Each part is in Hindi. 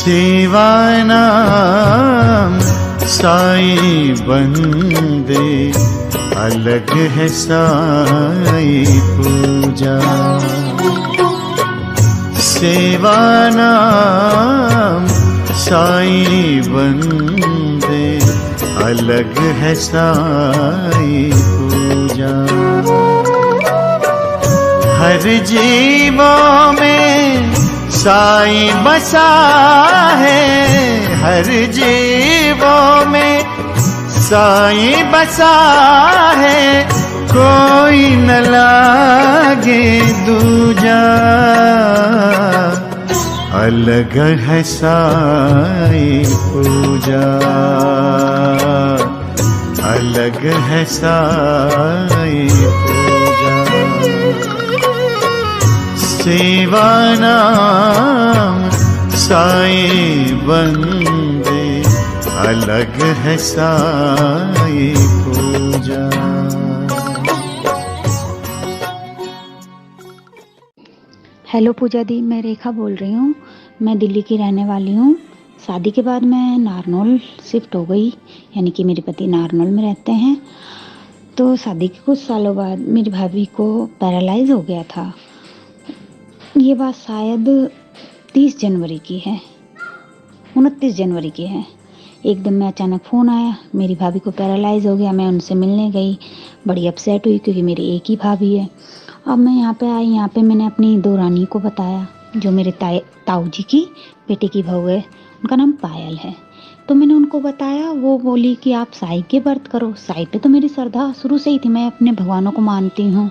सेवा नाम साईं बंदे, अलग है साईं पूजा। सेवा नाम साईं बंदे, अलग है साईं पूजा। हर जीवों में साईं बसा है, हर जीवों में साईं बसा है, कोई न लागे दूजा। अलग है साईं पूजा, अलग है साईं पूजा। सेवा नाम साईं बंदे, अलग है साईं पूजा। हेलो पूजा दी, मैं रेखा बोल रही हूँ। मैं दिल्ली की रहने वाली हूँ। शादी के बाद मैं नारनौल शिफ्ट हो गई, यानी कि मेरे पति नारनौल में रहते हैं। तो शादी के कुछ सालों बाद मेरी भाभी को पैरालाइज हो गया था। ये बात शायद 30 जनवरी की है, 29 जनवरी की है। एकदम में अचानक फ़ोन आया, मेरी भाभी को पैरालाइज हो गया। मैं उनसे मिलने गई, बड़ी अपसेट हुई क्योंकि मेरी एक ही भाभी है। अब मैं यहाँ पे आई, यहाँ पे मैंने अपनी दो रानी को बताया, जो मेरे ताऊ जी की बेटी की बहू है, उनका नाम पायल है। तो मैंने उनको बताया, वो बोली कि आप साईं के व्रत करो। साईं पे तो मेरी श्रद्धा शुरू से ही थी, मैं अपने भगवानों को मानती हूँ।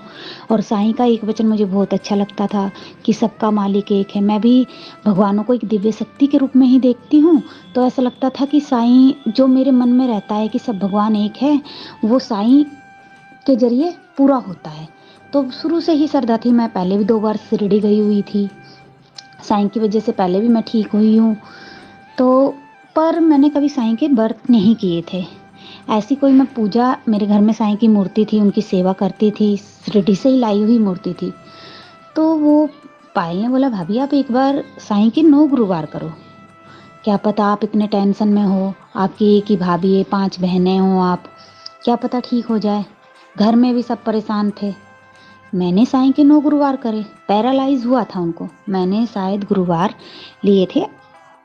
और साईं का एक वचन मुझे बहुत अच्छा लगता था कि सबका मालिक एक है। मैं भी भगवानों को एक दिव्य शक्ति के रूप में ही देखती हूँ। तो ऐसा लगता था कि साईं जो मेरे मन में रहता है कि सब भगवान एक है, वो साईं के जरिए पूरा होता है। तो शुरू से ही श्रद्धा थी। मैं पहले भी 2 बार शिरडी गई हुई थी, साईं की वजह से पहले भी मैं ठीक हुई हूँ। तो पर मैंने कभी साईं के व्रत नहीं किए थे। ऐसी कोई मैं पूजा, मेरे घर में साईं की मूर्ति थी, उनकी सेवा करती थी, शिरडी से ही लाई हुई मूर्ति थी। तो वो पायल ने बोला, भाभी आप एक बार साईं के 9 गुरुवार करो। क्या पता आप इतने टेंशन में हो, आपकी एक ही भाभी है, 5 बहनें हो आप, क्या पता ठीक हो जाए। घर में भी सब परेशान थे। मैंने साईं के 9 गुरुवार करे। पैरालाइज हुआ था उनको। मैंने शायद गुरुवार लिए थे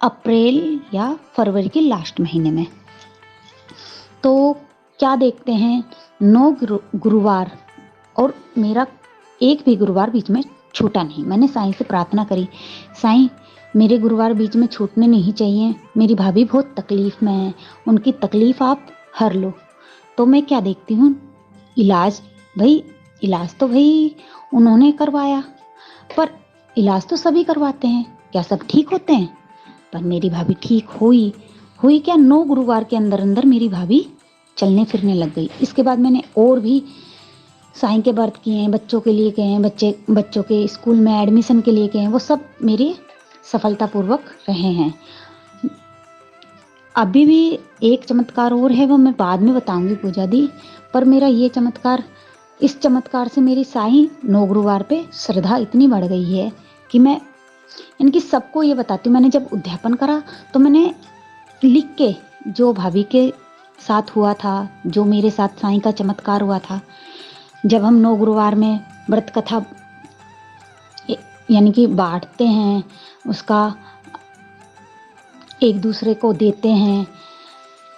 अप्रैल या फरवरी के लास्ट महीने में। तो क्या देखते हैं, 9 गुरुवार, और मेरा एक भी गुरुवार बीच में छूटा नहीं। मैंने साईं से प्रार्थना करी, साईं मेरे गुरुवार बीच में छूटने नहीं चाहिए। मेरी भाभी बहुत तकलीफ में है, उनकी तकलीफ आप हर लो। तो मैं क्या देखती हूँ, इलाज तो भाई उन्होंने करवाया, पर इलाज तो सभी करवाते हैं, क्या सब ठीक होते हैं? पर मेरी भाभी ठीक हुई क्या, 9 गुरुवार के अंदर अंदर मेरी भाभी चलने फिरने लग गई। इसके बाद मैंने और भी साईं के व्रत किए हैं, बच्चों के लिए किए हैं, बच्चों के स्कूल में एडमिशन के लिए किए हैं, वो सब मेरे सफलतापूर्वक रहे हैं। अभी भी एक चमत्कार और है, वो मैं बाद में बताऊंगी पूजा दी। पर मेरा ये चमत्कार, इस चमत्कार से मेरी साईं 9 गुरुवार पे श्रद्धा इतनी बढ़ गई है कि मैं इनकी सबको ये बताती हूँ। मैंने जब उद्यापन करा तो मैंने लिख के, जो भाभी के साथ हुआ था, जो मेरे साथ साईं का चमत्कार हुआ था, जब हम 9 गुरुवार में व्रत कथा यानी कि बांटते हैं, उसका एक दूसरे को देते हैं,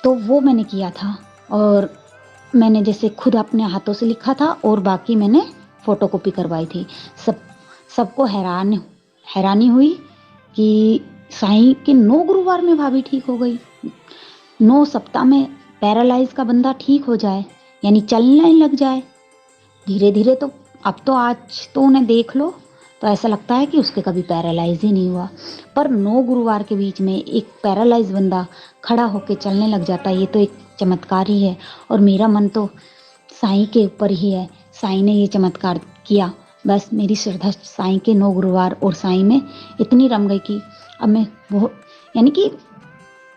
तो वो मैंने किया था। और मैंने जैसे खुद अपने हाथों से लिखा था और बाकी मैंने फोटोकॉपी करवाई थी। सबको हैरानी हुई कि साईं के 9 गुरुवार में भाभी ठीक हो गई। 9 सप्ताह में पैरालाइज का बंदा ठीक हो जाए, यानी चलने लग जाए धीरे धीरे। तो अब तो आज तो उन्हें देख लो तो ऐसा लगता है कि उसके कभी पैरालाइज ही नहीं हुआ। पर 9 गुरुवार के बीच में एक पैरालाइज बंदा खड़ा होकर चलने लग जाता है, ये तो एक चमत्कार ही है। और मेरा मन तो साईं के ऊपर ही है, साईं ने ये चमत्कार किया। बस मेरी श्रद्धा साईं के 9 गुरुवार और साईं में इतनी रम गई कि अब मैं वो, यानी कि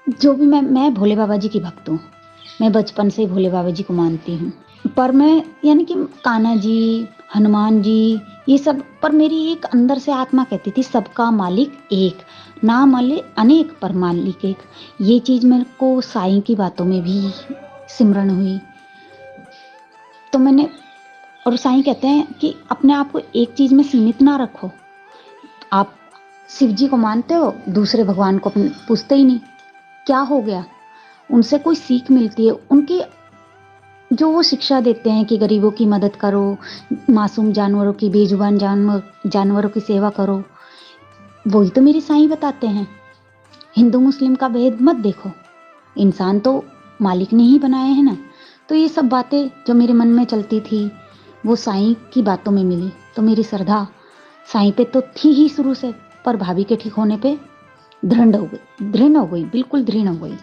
जो भी मैं भोले बाबा जी की भक्त हूँ। मैं बचपन से ही भोले बाबा जी को मानती हूँ। पर मैं यानी कि कान्हा जी, हनुमान जी, ये सब, पर मेरी एक अंदर से आत्मा कहती थी सबका मालिक एक, ना मालिक अनेक पर मालिक एक। ये चीज मेरे को साईं की बातों में भी सिमरण हुई। तो मैंने, और साईं कहते हैं कि अपने आप को एक चीज में सीमित ना रखो। आप शिव जी को मानते हो, दूसरे भगवान को पूछते ही नहीं, क्या हो गया? उनसे कोई सीख मिलती है, उनकी जो वो शिक्षा देते हैं कि गरीबों की मदद करो, मासूम जानवरों की, बेजुबान जानवरों की सेवा करो, वही तो मेरे साईं बताते हैं। हिंदू मुस्लिम का भेद मत देखो, इंसान तो मालिक ने ही बनाए हैं ना। तो ये सब बातें जो मेरे मन में चलती थी, वो साईं की बातों में मिली। तो मेरी श्रद्धा साईं पे तो थी ही शुरू से, पर भाभी के ठीक होने पे दृढ़ हो गई, बिल्कुल दृढ़ हो गई।